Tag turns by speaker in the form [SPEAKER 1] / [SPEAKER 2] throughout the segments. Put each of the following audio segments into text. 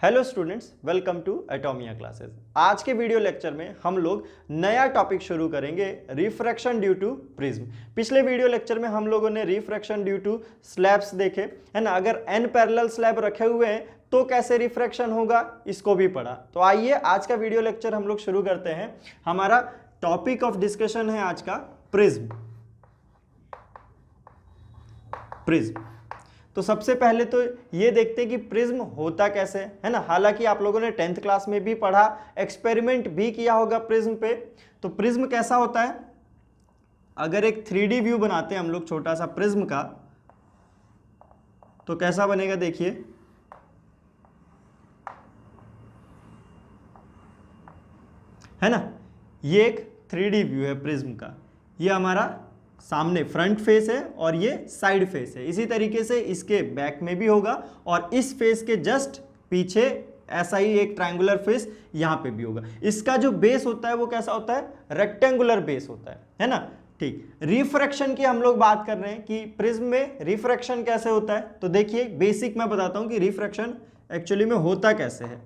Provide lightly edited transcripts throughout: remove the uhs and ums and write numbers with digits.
[SPEAKER 1] Hello students, welcome to Atomia classes. आज के video lecture में हम लोग नया टॉपिक शुरू करेंगे, रिफ्रैक्शन ड्यू टू प्रिज्म। पिछले वीडियो लेक्चर में हम लोगों ने रिफ्रैक्शन ड्यू टू स्लैब्स देखे, है ना। अगर n पैरेलल स्लैब रखे हुए हैं तो कैसे रिफ्रैक्शन होगा इसको भी पढ़ा। तो आइए आज का वीडियो लेक्चर हम लोग शुरू करते हैं। हमारा टॉपिक ऑफ डिस्कशन है आज का प्रिज्म। तो सबसे पहले तो ये देखते हैं कि प्रिज्म होता कैसे है ना। हालांकि आप लोगों ने 10th क्लास में भी पढ़ा, एक्सपेरिमेंट भी किया होगा प्रिज्म पे। तो प्रिज्म कैसा होता है, अगर एक 3D व्यू बनाते हैं हम लोग छोटा सा प्रिज्म का, तो कैसा बनेगा देखिए। है ना, ये एक 3D व्यू है प्रिज्म का। ये हमारा सामने फ्रंट फेस है और ये साइड फेस है। इसी तरीके से इसके बैक में भी होगा और इस फेस के जस्ट पीछे ऐसा ही एक ट्रायंगुलर फेस यहाँ पे भी होगा। इसका जो बेस होता है वो कैसा होता है, रेक्टेंगुलर बेस होता है ना। ठीक, रिफ्रैक्शन की हम लोग बात कर रहे हैं कि प्रिज्म में रिफ्रैक्शन कैसे होता है। तो देखिए बेसिक मैं बताता हूं कि रिफ्रैक्शन एक्चुअली में होता कैसे है।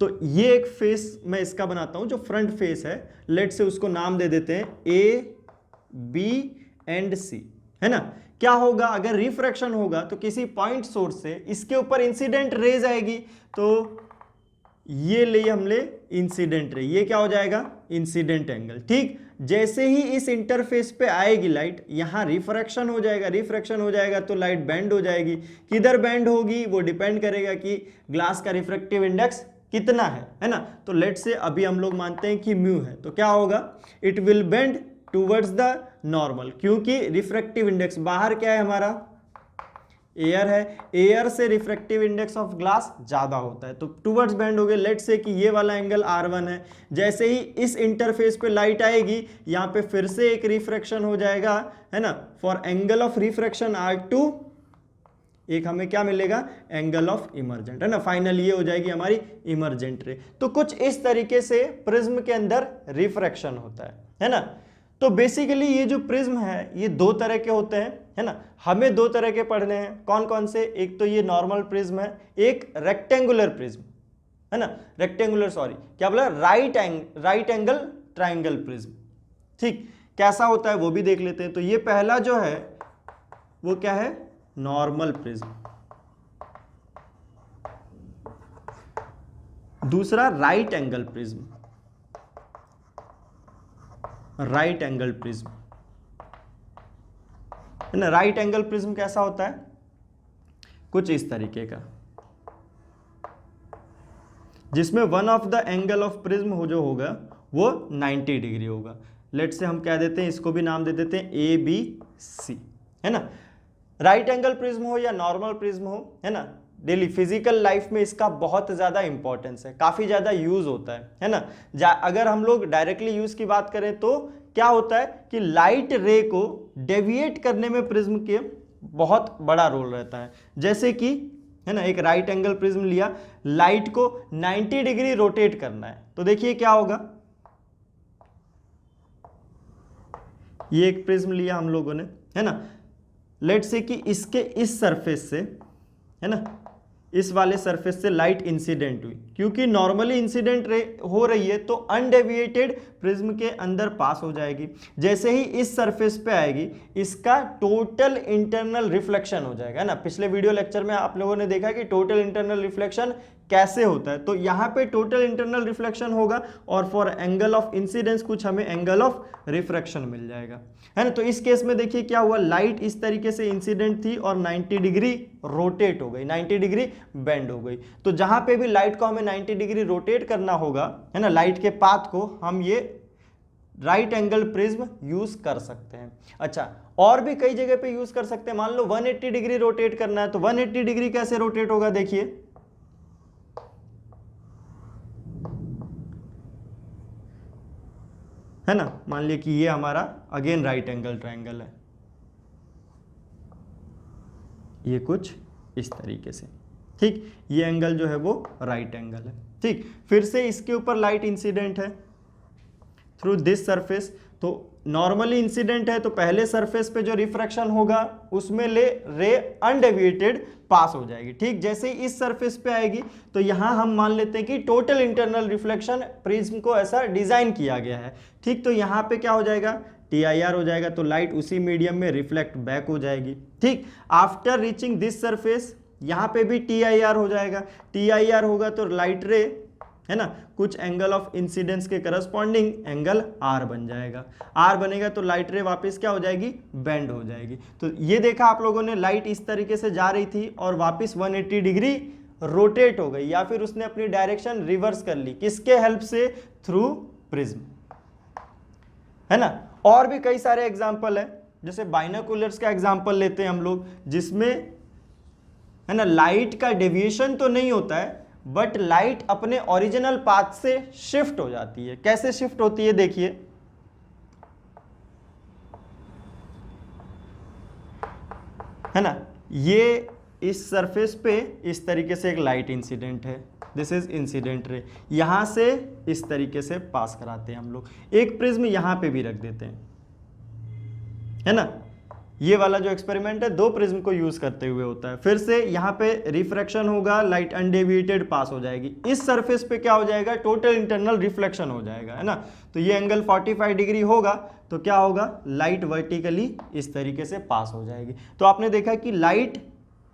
[SPEAKER 1] तो ये एक फेस मैं इसका बनाता हूं जो फ्रंट फेस है, लेट से उसको नाम दे देते हैं ए, बी एंड सी, है ना। क्या होगा अगर रिफ्रैक्शन होगा तो किसी पॉइंट सोर्स से इसके ऊपर इंसिडेंट रेज आएगी। तो ये ले हमने इंसिडेंट रे, ये क्या हो जाएगा, इंसिडेंट एंगल। ठीक, जैसे ही इस इंटरफेस पे आएगी लाइट, यहां रिफ्रैक्शन हो जाएगा। रिफ्रैक्शन हो जाएगा तो लाइट बेंड हो जाएगी। किधर बेंड होगी वो डिपेंड करेगा कि ग्लास का रिफ्रैक्टिव इंडेक्स कितना है ना। तो लेट से अभी हम लोग मानते हैं कि म्यू है, तो क्या होगा, it will bend towards the normal, क्योंकि रिफ्रैक्टिव इंडेक्स बाहर क्या है हमारा, एयर है। एयर से रिफ्रैक्टिव इंडेक्स ऑफ ग्लास ज्यादा होता है तो टूवर्ड्स बेंड हो गए। लेट से कि ये वाला एंगल R1 है। जैसे ही इस इंटरफेस पे लाइट आएगी, यहाँ पे फिर से एक रिफ्रैक्शन हो जाएगा, है ना। For angle of refraction R2 एक हमें क्या मिलेगा, एंगल ऑफ इमर्जेंट, है ना। फाइनल ये हो जाएगी हमारी इमर्जेंट रे। तो कुछ इस तरीके से प्रिज्म के अंदर रिफ्रैक्शन होता है ना। तो बेसिकली ये जो प्रिज्म है ये दो तरह के होते हैं, है ना। हमें दो तरह के पढ़ने हैं, कौन कौन से, एक तो ये नॉर्मल प्रिज्म है, एक रेक्टेंगुलर प्रिज्म, है ना। रेक्टेंगुलर, सॉरी क्या बोला, राइट एंगल ट्राइंगल प्रिज्म। ठीक, कैसा होता है वो भी देख लेते हैं। तो ये पहला जो है वो क्या है, नॉर्मल प्रिज्म। दूसरा right angle prism, right angle prism, है ना। राइट एंगल प्रिज्म कैसा होता है, कुछ इस तरीके का, जिसमें one of the angle of prism हो जो होगा वो 90 डिग्री होगा। लेट से हम क्या देते हैं, इसको भी नाम दे देते हैं ए बी सी, है ना। राइट एंगल प्रिज्म हो या नॉर्मल प्रिज्म हो, है ना, डेली फिजिकल लाइफ में इसका बहुत ज़्यादा इंपॉर्टेंस है, काफ़ी ज़्यादा यूज़ होता है ना। अगर हम लोग डायरेक्टली यूज़ की बात करें तो क्या होता है कि लाइट रे को डेविएट करने में प्रिज्म के बहुत बड़ा रोल रहता है। जैसे कि, है ना, एक राइट एंगल प्रिज्म लिया, लाइट को 90 डिग्री रोटेट करना है, तो देखिए क्या होगा। ये एक प्रिज्म लिया हम लोगों ने, है ना। लेट से कि इसके इस सरफेस से, है ना, इस वाले सरफेस से लाइट इंसिडेंट हुई, क्योंकि नॉर्मली इंसिडेंट रे हो रही है तो अनडेविएटेड प्रिज्म के अंदर पास हो जाएगी। जैसे ही इस सरफेस पे आएगी, इसका टोटल इंटरनल रिफ्लेक्शन हो जाएगा, है ना। पिछले वीडियो लेक्चर में आप लोगों ने देखा कि टोटल इंटरनल रिफ्लेक्शन कैसे होता है। तो यहाँ पे टोटल इंटरनल रिफ्लेक्शन होगा और फॉर एंगल ऑफ इंसिडेंस कुछ हमें एंगल ऑफ रिफ्रैक्शन मिल जाएगा, है ना। तो इस केस में देखिए क्या हुआ, लाइट इस तरीके से इंसिडेंट थी और 90 डिग्री रोटेट हो गई, 90 डिग्री बेंड हो गई। तो जहां पे भी लाइट को हमें 90 डिग्री रोटेट करना होगा, है ना, लाइट के पाथ को, हम ये राइट एंगल प्रिज्म यूज कर सकते हैं। अच्छा, और भी कई जगह पे यूज कर सकते हैं। मान लो 180 डिग्री रोटेट करना है, तो 180 डिग्री कैसे रोटेट होगा देखिए। है ना, मान लिया कि ये हमारा अगेन राइट एंगल ट्रायंगल है, ये कुछ इस तरीके से। ठीक, ये एंगल जो है वो राइट एंगल है। ठीक, फिर से इसके ऊपर लाइट इंसिडेंट है थ्रू दिस सरफेस, तो नॉर्मली इंसिडेंट है तो पहले सरफेस पे जो रिफ्रैक्शन होगा उसमें रे अनडेविएटेड पास हो जाएगी। ठीक, जैसे ही इस सरफेस पे आएगी तो यहां हम मान लेते हैं कि टोटल इंटरनल रिफ्लेक्शन प्रिज्म को ऐसा डिजाइन किया गया है। ठीक, तो यहां पे क्या हो जाएगा, TIR हो जाएगा, तो लाइट उसी मीडियम में रिफ्लेक्ट बैक हो जाएगी। ठीक, आफ्टर रीचिंग दिस सरफेस यहां पे भी TIR हो जाएगा। TIR होगा तो लाइट रे, है ना, कुछ एंगल ऑफ इंसिडेंस के करस्पॉन्डिंग एंगल R बन जाएगा। R बनेगा तो लाइट रे वापस क्या हो जाएगी, बेंड हो जाएगी। तो ये देखा आप लोगों ने, लाइट इस तरीके से जा रही थी और वापस 180 डिग्री रोटेट हो गई, या फिर उसने अपनी डायरेक्शन रिवर्स कर ली, किसके हेल्प से, थ्रू प्रिज्म, है ना। और भी कई सारे एग्जाम्पल है, जैसे बाइनोकुलर्स का एग्जाम्पल लेते हैं हम लोग, जिसमें, है ना, लाइट का डेविएशन तो नहीं होता है बट लाइट अपने ओरिजिनल पाथ से शिफ्ट हो जाती है। कैसे शिफ्ट होती है देखिए, है ना, ये इस सरफेस पे इस तरीके से एक लाइट इंसिडेंट है, दिस इज इंसिडेंट रे, यहां से इस तरीके से पास कराते हैं हम लोग। एक प्रिज्म यहां पे भी रख देते हैं, है ना, ये वाला जो एक्सपेरिमेंट है 2 प्रिज्म को यूज करते हुए होता है। फिर से यहाँ पे रिफ्रैक्शन होगा, लाइट अनडेविएटेड पास हो जाएगी, इस सरफेस पे क्या हो जाएगा, टोटल इंटरनल रिफ्लेक्शन हो जाएगा, है ना। तो ये एंगल 45 डिग्री होगा तो क्या होगा, लाइट वर्टिकली इस तरीके से पास हो जाएगी। तो आपने देखा कि लाइट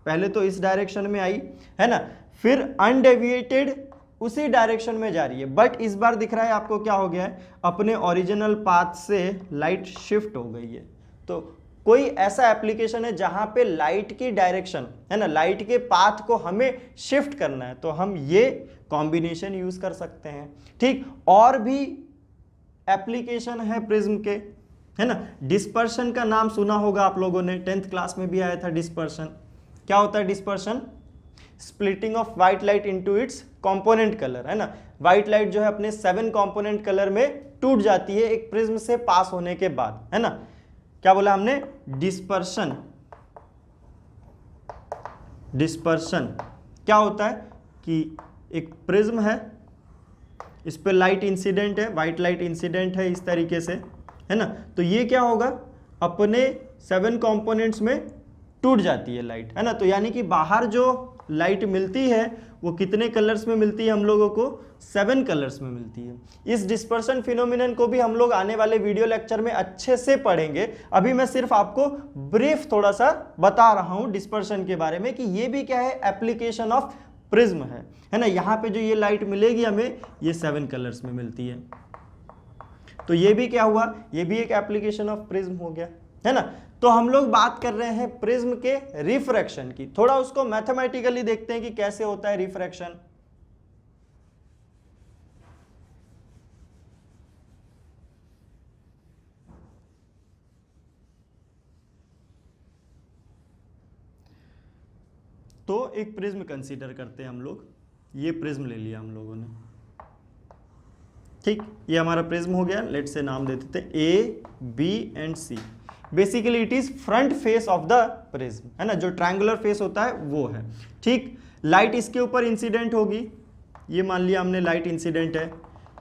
[SPEAKER 1] पहले तो इस डायरेक्शन में आई, है ना, फिर अनडेविएटेड उसी डायरेक्शन में जा रही है, बट इस बार दिख रहा है आपको क्या हो गया है, अपने ओरिजिनल पाथ से लाइट शिफ्ट हो गई है। तो कोई ऐसा एप्लीकेशन है जहां पे लाइट की डायरेक्शन, है ना, लाइट के पाथ को हमें शिफ्ट करना है, तो हम ये कॉम्बिनेशन यूज कर सकते हैं। ठीक, और भी एप्लीकेशन है प्रिज्म के, है ना। डिस्पर्शन का नाम सुना होगा आप लोगों ने, 10th क्लास में भी आया था डिस्पर्शन। क्या होता है dispersion, splitting of white light into its component colour, है ना। व्हाइट लाइट जो है अपने 7 कंपोनेंट कलर में टूट जाती है एक प्रिज्म से पास होने के बाद, है ना। क्या बोला हमने, डिस्पर्शन। डिस्पर्शन क्या होता है कि एक प्रिज्म है, इस पे लाइट इंसिडेंट है, व्हाइट लाइट इंसिडेंट है इस तरीके से, है ना। तो ये क्या होगा, अपने 7 कंपोनेंट्स में टूट जाती है लाइट, है ना। तो यानी कि बाहर जो लाइट मिलती है वो कितने कलर्स में मिलती है हम लोगों को, 7 कलर्स में मिलती है। इस डिस्पर्शन फिनोमिनन को भी हम लोग आने वाले वीडियो लेक्चर में अच्छे से पढ़ेंगे। अभी मैं सिर्फ आपको ब्रीफ थोड़ा सा बता रहा हूं डिस्पर्शन के बारे में कि ये भी क्या है, एप्लीकेशन ऑफ प्रिज्म है ना। यहाँ पे जो ये लाइट मिलेगी हमें, ये 7 कलर्स में मिलती है। तो ये भी क्या हुआ, ये भी एक एप्लीकेशन ऑफ प्रिज्म हो गया, है ना। तो हम लोग बात कर रहे हैं प्रिज्म के रिफ्रैक्शन की, थोड़ा उसको मैथमेटिकली देखते हैं कि कैसे होता है रिफ्रैक्शन। तो एक प्रिज्म कंसीडर करते हैं हम लोग, ये प्रिज्म ले लिया हम लोगों ने, ठीक, ये हमारा प्रिज्म हो गया। लेट से नाम दे देते A, B and C। Basically it is front face of the prism, है ना, जो ट्रायंगुलर फेस होता है वो है। ठीक, लाइट इसके ऊपर इंसिडेंट होगी, ये मान लिया हमने लाइट इंसिडेंट है,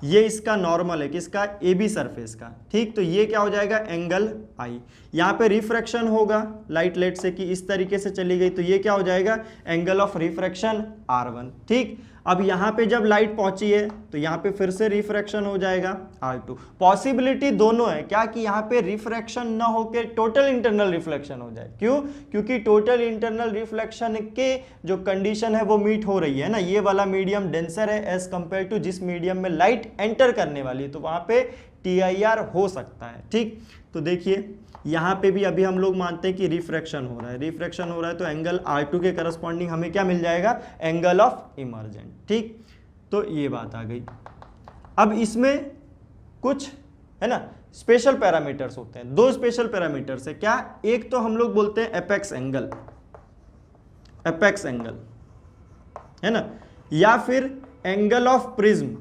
[SPEAKER 1] ये इसका नॉर्मल है, किसका, AB सरफेस का। ठीक, तो ये क्या हो जाएगा, एंगल I। यहाँ पे रिफ्रैक्शन होगा, लाइट लेट से कि इस तरीके से चली गई, तो ये क्या हो जाएगा, एंगल ऑफ रिफ्रैक्शन R1। ठीक, अब यहाँ पे जब लाइट पहुंची है तो यहाँ पे फिर से रिफ्रैक्शन हो जाएगा R2। पॉसिबिलिटी दोनों है, क्या कि यहाँ पे रिफ्रैक्शन ना होके टोटल इंटरनल रिफ्लेक्शन हो जाए। क्यों, क्योंकि टोटल इंटरनल रिफ्लेक्शन के जो कंडीशन है वो मीट हो रही है ना। ये वाला मीडियम डेंसर है एज कंपेयर टू जिस मीडियम में लाइट एंटर करने वाली है, तो वहाँ पे TIR हो सकता है। ठीक, तो देखिए यहाँ पे भी अभी हम लोग मानते हैं कि रिफ्रैक्शन हो रहा है, रिफ्रैक्शन हो रहा है, तो एंगल R2 के करस्पॉन्डिंग हमें क्या मिल जाएगा, एंगल ऑफ इमर्जेंट। ठीक, तो ये बात आ गई। अब इसमें कुछ, है ना, स्पेशल पैरामीटर्स होते हैं, 2 स्पेशल पैरामीटर्स है। क्या, एक तो हम लोग बोलते हैं एपेक्स एंगल, एपेक्स एंगल, है ना, या फिर angle of prism,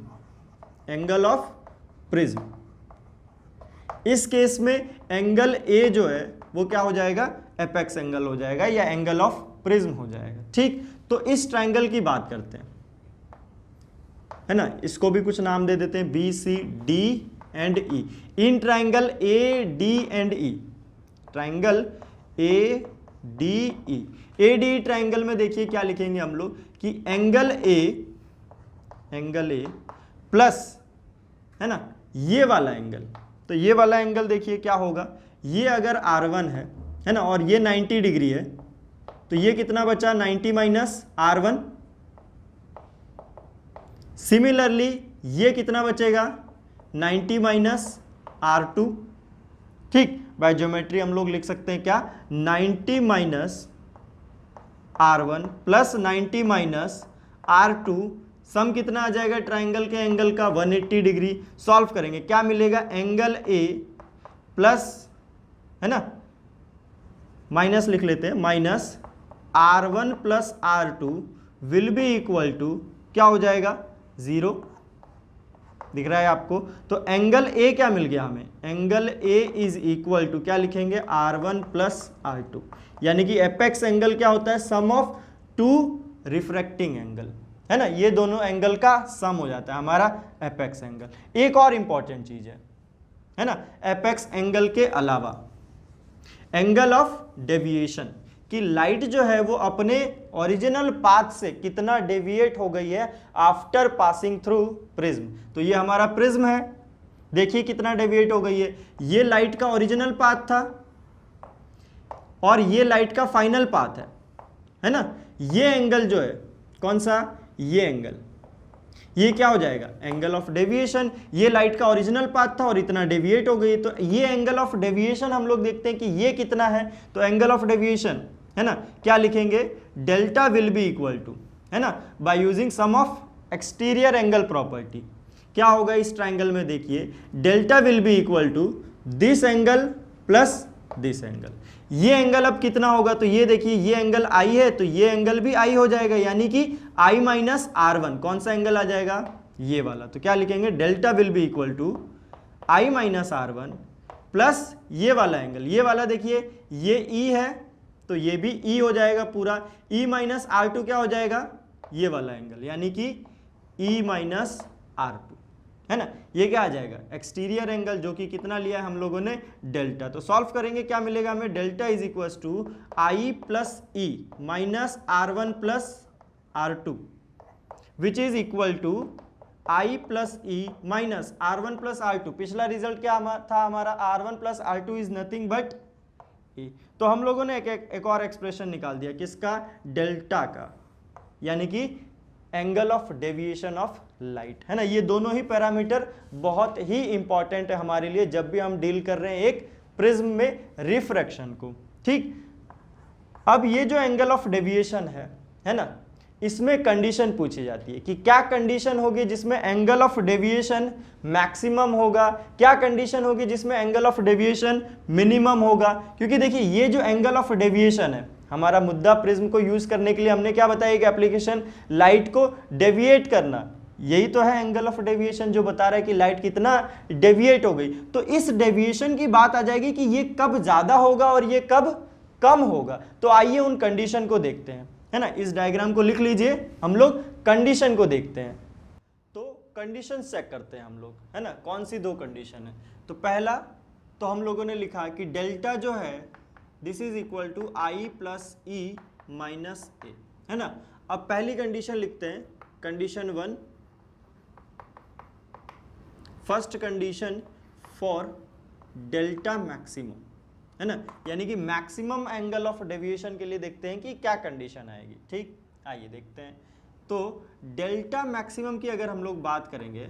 [SPEAKER 1] angle of prism. इस केस में एंगल A जो है वो क्या हो जाएगा, एपेक्स एंगल हो जाएगा या एंगल ऑफ प्रिज्म हो जाएगा। ठीक, तो इस ट्रायंगल की बात करते हैं, है ना, इसको भी कुछ नाम दे देते हैं, BCD and E, in triangle A D and E, triangle A D E, A D triangle में देखिए क्या लिखेंगे हम लोग कि एंगल ए प्लस, है ना, ये वाला एंगल, तो ये वाला एंगल देखिए क्या होगा, ये अगर R1 है ना, और ये 90 डिग्री है, तो ये कितना बचा 90 माइनस R1। सिमिलरली ये कितना बचेगा 90 माइनस R2। ठीक, बाय ज्योमेट्री हम लोग लिख सकते हैं क्या, 90 minus R1 plus 90 minus R2, सम कितना आ जाएगा ट्राइंगल के एंगल का 180 डिग्री। सॉल्व करेंगे क्या मिलेगा, एंगल ए प्लस, है ना, माइनस लिख लेते हैं, minus R1 plus R2 will be equal to क्या हो जाएगा 0। दिख रहा है आपको, तो एंगल ए क्या मिल गया हमें, angle A is equal to क्या लिखेंगे R1 प्लस R2, यानी कि एपेक्स एंगल क्या होता है, सम ऑफ टू रिफ्रैक्टिंग एंगल, है ना, ये दोनों एंगल का सम हो जाता है हमारा एपेक्स एंगल। एक और इंपॉर्टेंट चीज है ना, एपेक्स एंगल के अलावा एंगल ऑफ डेविएशन, कि लाइट जो है वो अपने ओरिजिनल पाथ से कितना डेविएट हो गई है आफ्टर पासिंग थ्रू प्रिज्म। तो ये हमारा प्रिज्म है, देखिए कितना डेविएट हो गई है, ये लाइट का ओरिजिनल पाथ था और ये लाइट का फाइनल पाथ है ना। ये एंगल जो है कौन सा, ये एंगल, ये क्या हो जाएगा एंगल ऑफ डेविएशन। ये लाइट का ओरिजिनल पाथ था और इतना डेविएट हो गई, तो ये एंगल ऑफ डेविएशन हम लोग देखते हैं कि ये कितना है, तो एंगल ऑफ डेविएशन, है ना, क्या लिखेंगे, delta will be equal to, है ना, by using sum of exterior angle property. क्या होगा इस ट्राइंगल में, देखिए delta will be equal to this angle plus this angle. ये एंगल अब कितना होगा, तो ये देखिए ये एंगल आई है, तो ये एंगल भी आई हो जाएगा, यानी कि आई माइनस R1, कौन सा एंगल आ जाएगा, ये वाला। तो क्या लिखेंगे, delta will be equal to I minus R1 plus ये वाला एंगल, ये वाला देखिए ये E है तो ये भी E हो जाएगा पूरा, E माइनस R2 क्या हो जाएगा, ये वाला एंगल, यानी कि E माइनस R2, है ना, ये क्या आ जाएगा एक्सटीरियर एंगल, जो कि कितना लिया है हम लोगों ने, डेल्टा। तो सॉल्व करेंगे क्या मिलेगा हमें, delta is equal to I plus E minus R1 plus R2 which is equal to I plus E minus R1 plus R2। पिछला रिजल्ट क्या था हमारा, R1 plus R2 is nothing but E। तो हम लोगों ने एक और एक्सप्रेशन निकाल दिया किसका, डेल्टा का, यानी कि angle of deviation of light, है ना। ये दोनों ही पैरामीटर बहुत ही इंपॉर्टेंट है हमारे लिए जब भी हम डील कर रहे हैं एक प्रिज्म में रिफ्रैक्शन को। ठीक, अब ये जो एंगल ऑफ डेविएशन है ना, इसमें कंडीशन पूछी जाती है कि क्या कंडीशन होगी जिसमें एंगल ऑफ डेविएशन मैक्सिमम होगा, क्या कंडीशन होगी जिसमें एंगल ऑफ डेविएशन मिनिमम होगा। क्योंकि देखिए ये जो एंगल ऑफ डेविएशन है, हमारा मुद्दा प्रिज्म को यूज करने के लिए हमने क्या बताया कि एप्लीकेशन लाइट को डेविएट करना, यही तो है एंगल ऑफ डेविएशन जो बता रहा है कि लाइट कितना डेविएट हो गई। तो इस डेविएशन की बात आ जाएगी कि ये कब ज्यादा होगा और ये कब कम होगा। तो आइए उन कंडीशन को देखते हैं, है ना, इस डायग्राम को लिख लीजिए, हम लोग कंडीशन को देखते हैं। तो कंडीशन चेक करते हैं हम लोग, है ना, कौन सी दो कंडीशन है। तो पहला तो हम लोगों ने लिखा कि डेल्टा जो है this is equal to I plus E minus A, है ना। अब पहली कंडीशन लिखते हैं, condition 1, first condition for delta maximum, है ना, यानी कि मैक्सिमम एंगल ऑफ डेविएशन के लिए देखते हैं कि क्या कंडीशन आएगी। ठीक, आइए देखते हैं। तो डेल्टा मैक्सिमम की अगर हम लोग बात करेंगे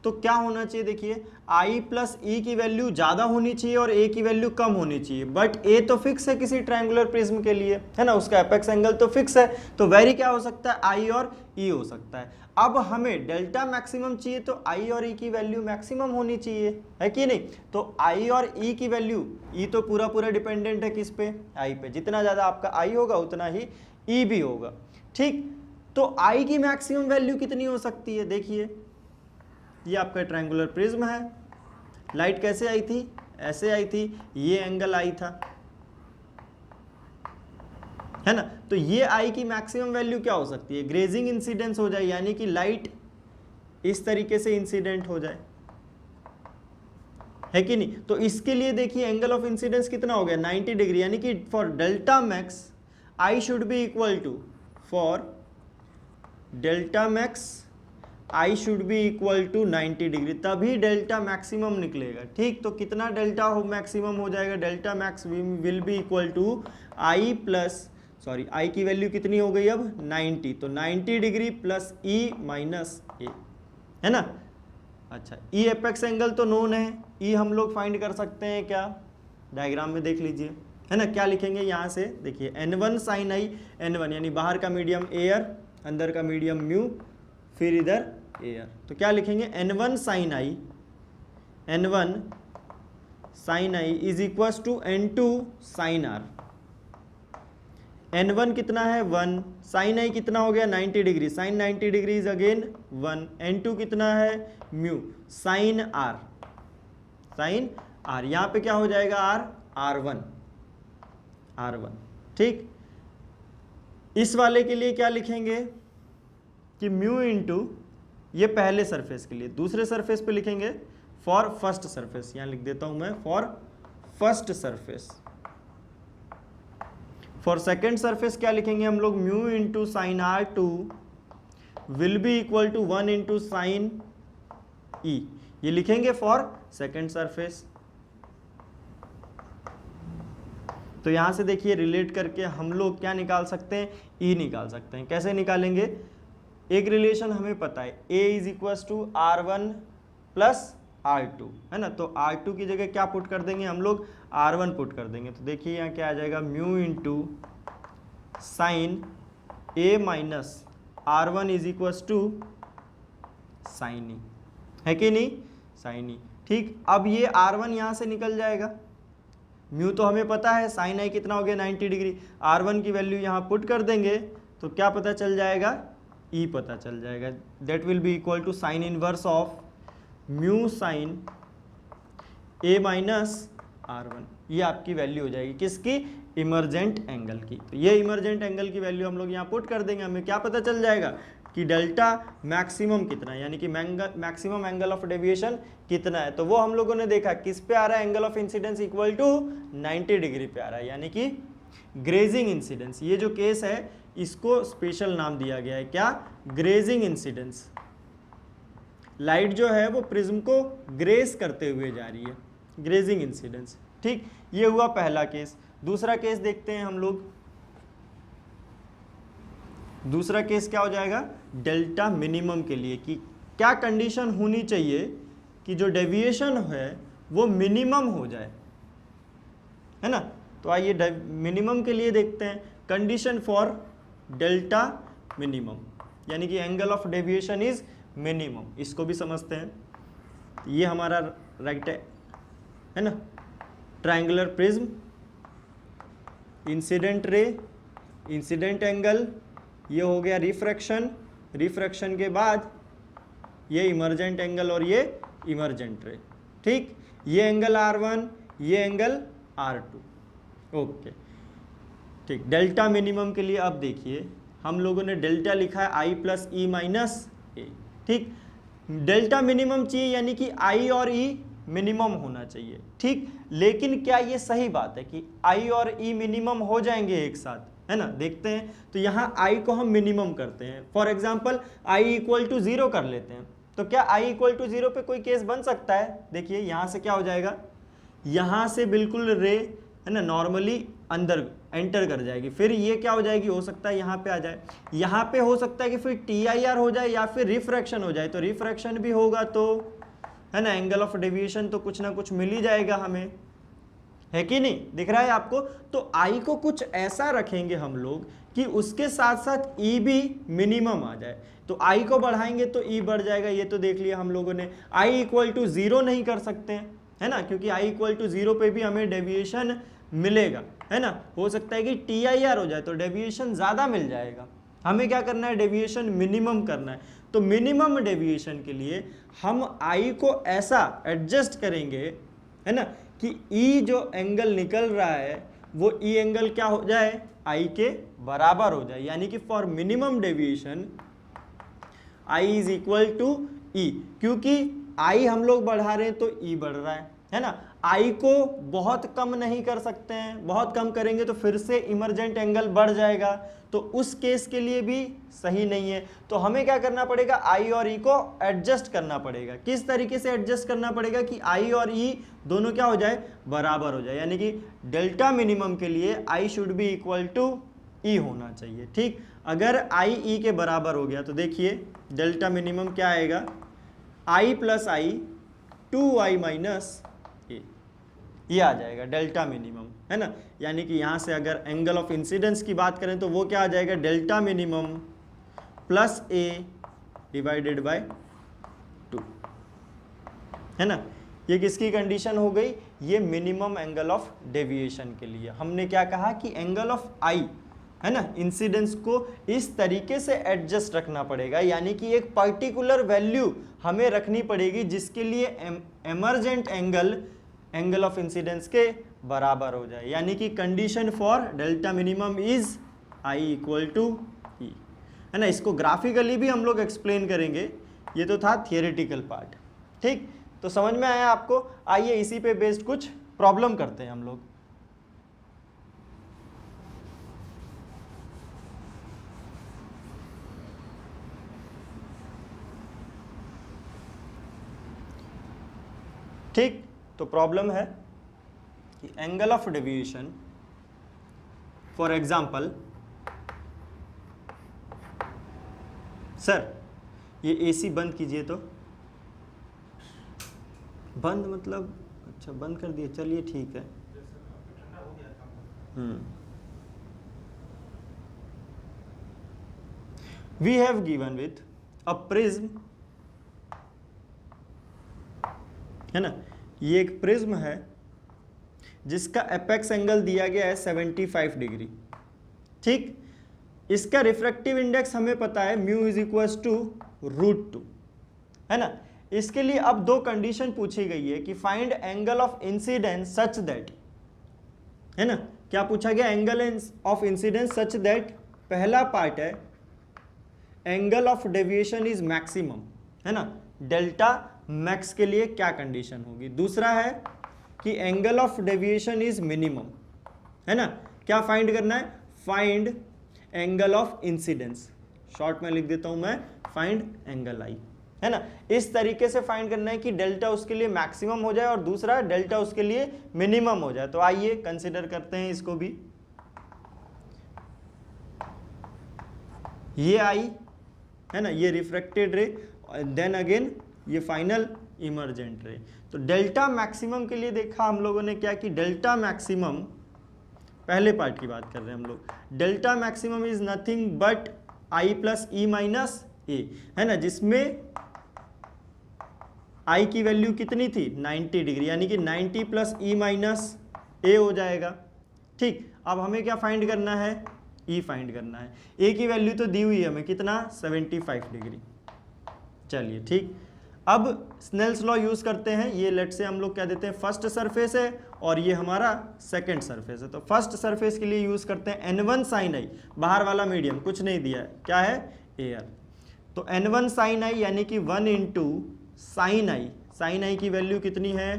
[SPEAKER 1] तो क्या होना चाहिए, देखिए I प्लस ई की वैल्यू ज्यादा होनी चाहिए और A की वैल्यू कम होनी चाहिए। बट A तो फिक्स है किसी ट्रायंगुलर प्रिज्म के लिए, है ना, उसका एपेक्स एंगल तो फिक्स है, तो वेरी क्या हो सकता है, I और E हो सकता है। अब हमें डेल्टा मैक्सिमम चाहिए तो I और E की वैल्यू मैक्सिमम होनी चाहिए, है कि नहीं। तो I और E की वैल्यू, E तो पूरा पूरा डिपेंडेंट है किस पे, I पे, जितना ज्यादा आपका I होगा उतना ही E भी होगा। ठीक, तो I की मैक्सिमम वैल्यू कितनी हो सकती है, देखिए ये आपका ट्रायंगुलर प्रिज्म है, लाइट कैसे आई थी, ऐसे आई थी, ये एंगल आई था, है ना। तो ये आई की मैक्सिमम वैल्यू क्या हो सकती है, ग्रेजिंग इंसिडेंस हो जाए, यानी कि लाइट इस तरीके से इंसिडेंट हो जाए, है कि नहीं। तो इसके लिए देखिए एंगल ऑफ इंसिडेंस कितना हो गया 90 डिग्री, यानी कि for delta max I should be equal to, for delta max I should be equal to 90 degree, तभी डेल्टा मैक्सिमम निकलेगा। ठीक, तो कितना डेल्टा हो मैक्सिमम हो जाएगा, delta max will be equal to I plus, sorry I की value कितनी हो गई अब 90, तो 90 degree plus E minus A, है ना। अच्छा, ई एपेक्स एंगल तो नोन है, ई हम लोग फाइंड कर सकते हैं क्या, डायग्राम में देख लीजिए, है ना। क्या लिखेंगे यहाँ से देखिए, n1 साइन आई, n1 यानी बाहर का मीडियम एयर, अंदर का मीडियम म्यू, फिर इधर एयर, तो क्या लिखेंगे n1 sine I, n1 sine I is equal to n2 sine R. n1 कितना है 1, साइन आई कितना हो गया 90 degree, sine 90 degree is again 1, n2 कितना है mu sine R, sine R, यहाँ पे क्या हो जाएगा r1, ठीक। इस वाले के लिए क्या लिखेंगे कि म्यू इंटू, ये पहले सरफेस के लिए, दूसरे सरफेस पे लिखेंगे फॉर फर्स्ट सरफेस, यहां लिख देता हूं मैं for first surface. For second surface क्या लिखेंगे हम लोग, mu into sine r2 will be equal to 1 into sine E, ये लिखेंगे फॉर सेकेंड सरफेस। तो यहां से देखिए रिलेट करके हम लोग क्या निकाल सकते हैं, ई निकाल सकते हैं। कैसे निकालेंगे, एक रिलेशन हमें पता है, a is equal to r1 plus r2, है ना। तो r2 की जगह क्या पुट कर देंगे हम लोग, r1 पुट कर देंगे। तो देखिए यहाँ क्या आ जाएगा, mu into sine a minus r1 is equal to sine E, है कि नहीं, साइन ई। ठीक, अब ये r1 यहाँ से निकल जाएगा, म्यू तो हमें पता है, साइन आई कितना हो गया 90 डिग्री, r1 की वैल्यू यहाँ पुट कर देंगे तो क्या पता चल जाएगा, ई पता चल जाएगा, that will be equal to sine inverse of mu sine A minus r1, ये आपकी वैल्यू हो जाएगी किसकी, इमरजेंट एंगल की। तो ये इमरजेंट एंगल की वैल्यू हम लोग यहाँ पुट कर देंगे, हमें क्या पता चल जाएगा कि डेल्टा मैक्सिमम कितना है, यानी कि मैक्सिमम एंगल ऑफ डेविएशन कितना है। तो वो हम लोगों ने देखा किस पे आ रहा है, angle of incidence equal to 90 degree पे आ रहा है, यानी कि ग्रेजिंग इंसिडेंस। ये जो केस है इसको स्पेशल नाम दिया गया है, क्या, ग्रेजिंग इंसिडेंस। लाइट जो है वो प्रिज्म को ग्रेस करते हुए जा रही है, ग्रेजिंग इंसिडेंस। ठीक, ये हुआ पहला केस। दूसरा केस देखते हैं हम लोग, दूसरा केस क्या हो जाएगा, डेल्टा मिनिमम के लिए, कि क्या कंडीशन होनी चाहिए कि जो डेविएशन है वो मिनिमम हो जाए, है ना। तो आइए मिनिमम के लिए देखते हैं, कंडीशन फॉर डेल्टा मिनिमम, यानी कि angle of deviation is minimum, इसको भी समझते हैं। ये हमारा राइट है ना, triangular prism, incident ray, incident angle, ये हो गया रिफ्रैक्शन, रिफ्रैक्शन के बाद ये इमर्जेंट एंगल और ये इमर्जेंट रे। ठीक, ये एंगल r1, ये एंगल r2, ओके। ठीक, डेल्टा मिनिमम के लिए अब देखिए हम लोगों ने डेल्टा लिखा है i प्लस ई माइनस ए। ठीक, डेल्टा मिनिमम चाहिए, यानी कि i और e मिनिमम होना चाहिए। ठीक, लेकिन क्या ये सही बात है कि i और e मिनिमम हो जाएंगे एक साथ, है ना। देखते हैं, तो यहाँ i को हम मिनिमम करते हैं, for example i equal to 0 कर लेते हैं। तो क्या i इक्वल टू 0 पे कोई केस बन सकता है, देखिए यहाँ से क्या हो जाएगा, यहाँ से बिल्कुल रे, है ना, नॉर्मली अंदर एंटर कर जाएगी, फिर ये क्या हो जाएगी, हो सकता है यहाँ पे आ जाए, यहाँ पे हो सकता है कि फिर TIR हो जाए या फिर रिफ्रैक्शन हो जाए। तो रिफ्रैक्शन भी होगा तो, है ना, एंगल ऑफ डेविएशन तो कुछ ना कुछ मिल ही जाएगा हमें, है कि नहीं, दिख रहा है आपको। तो I को कुछ ऐसा रखेंगे हम लोग कि उसके साथ साथ E भी मिनिमम आ जाए। तो I को बढ़ाएंगे तो E बढ़ जाएगा, ये तो देख लिया हम लोगों ने। I इक्वल टू 0 नहीं कर सकते हैं, है ना, क्योंकि I इक्वल टू 0 पे भी हमें डेविएशन मिलेगा, है ना। हो सकता है कि TIR हो जाए तो डेविएशन ज़्यादा मिल जाएगा, हमें क्या करना है, डेविएशन मिनिमम करना है। तो मिनिमम डेविएशन के लिए हम I को ऐसा एडजस्ट करेंगे, है ना, कि E जो एंगल निकल रहा है वो E एंगल क्या हो जाए, I के बराबर हो जाए, यानी कि for minimum deviation I is equal to E, क्योंकि आई हम लोग बढ़ा रहे हैं तो ई बढ़ रहा है ना। आई को बहुत कम नहीं कर सकते हैं, बहुत कम करेंगे तो फिर से इमर्जेंट एंगल बढ़ जाएगा, तो उस केस के लिए भी सही नहीं है। तो हमें क्या करना पड़ेगा, आई और ई को एडजस्ट करना पड़ेगा। किस तरीके से एडजस्ट करना पड़ेगा कि आई और ई दोनों क्या हो जाए, बराबर हो जाए, यानी कि डेल्टा मिनिमम के लिए I should be equal to E होना चाहिए। ठीक, अगर आई ई के बराबर हो गया तो देखिए डेल्टा मिनिमम क्या आएगा, आई प्लस आई 2i माइनस ए, ये आ जाएगा डेल्टा मिनिमम, है ना। यानी कि यहाँ से अगर एंगल ऑफ इंसिडेंस की बात करें तो वो क्या आ जाएगा, delta minimum plus A divided by 2, है ना। ये किसकी कंडीशन हो गई, ये मिनिमम एंगल ऑफ डेविएशन के लिए। हमने क्या कहा कि एंगल ऑफ आई, है ना, इंसिडेंस को इस तरीके से एडजस्ट रखना पड़ेगा, यानी कि एक पर्टिकुलर वैल्यू हमें रखनी पड़ेगी जिसके लिए एमर्जेंट एंगल ऑफ इंसिडेंस के बराबर हो जाए, यानी कि condition for delta minimum is I equal to E, है ना। इसको ग्राफिकली भी हम लोग एक्सप्लेन करेंगे, ये तो था थियोरेटिकल पार्ट। ठीक, तो समझ में आया आपको। आइए इसी पे बेस्ड कुछ प्रॉब्लम करते हैं हम लोग। ठीक, तो प्रॉब्लम है कि angle of deviation, for example sir ये एसी बंद कीजिए, तो बंद मतलब अच्छा बंद कर दिए, चलिए ठीक है। We have given with a prism, है ना, ये एक प्रिज्म है जिसका एपेक्स एंगल दिया गया है 75 डिग्री। ठीक, इसका रिफ्रैक्टिव इंडेक्स हमें पता है म्यू इज इक्वल्स टू √2, है ना। इसके लिए अब दो कंडीशन पूछी गई है कि find angle of incidence such that, है ना, क्या पूछा गया, angle of incidence such that, पहला पार्ट है angle of deviation is maximum, है ना, डेल्टा मैक्स के लिए क्या कंडीशन होगी। दूसरा है कि angle of deviation is minimum, है ना, क्या फाइंड करना है, find angle of incidence, short में लिख देता हूं मैं, फाइंड एंगल आई, है ना। इस तरीके से फाइंड करना है कि डेल्टा उसके लिए मैक्सिमम हो जाए और दूसरा डेल्टा उसके लिए मिनिमम हो जाए। तो आइए कंसीडर करते हैं इसको भी। ये आई, है ना, ये रिफ्रैक्टेड रे, देन अगेन ये फाइनल इमर्जेंट रे। तो डेल्टा मैक्सिमम के लिए देखा हम लोगों ने क्या कि डेल्टा मैक्सिमम, पहले पार्ट की बात कर रहे हैं हम लोग, delta maximum is nothing but I plus E minus A, है ना, जिसमें आई की वैल्यू कितनी थी 90 डिग्री, यानी कि 90 प्लस ई माइनस ए हो जाएगा। ठीक, अब हमें क्या फाइंड करना है, ई फाइंड करना है। ए की वैल्यू तो दी हुई है हमें, कितना 75 डिग्री। चलिए ठीक, अब स्नेल्स लॉ यूज करते हैं। ये लेट से हम लोग क्या देते हैं, फर्स्ट सरफेस है और ये हमारा सेकंड सरफेस है। तो फर्स्ट सरफेस के लिए यूज करते हैं n1 साइन आई, बाहर वाला मीडियम कुछ नहीं दिया है, क्या है, एयर। तो n1 साइन आई यानी कि 1 इंटू साइन आई, साइन आई की वैल्यू कितनी है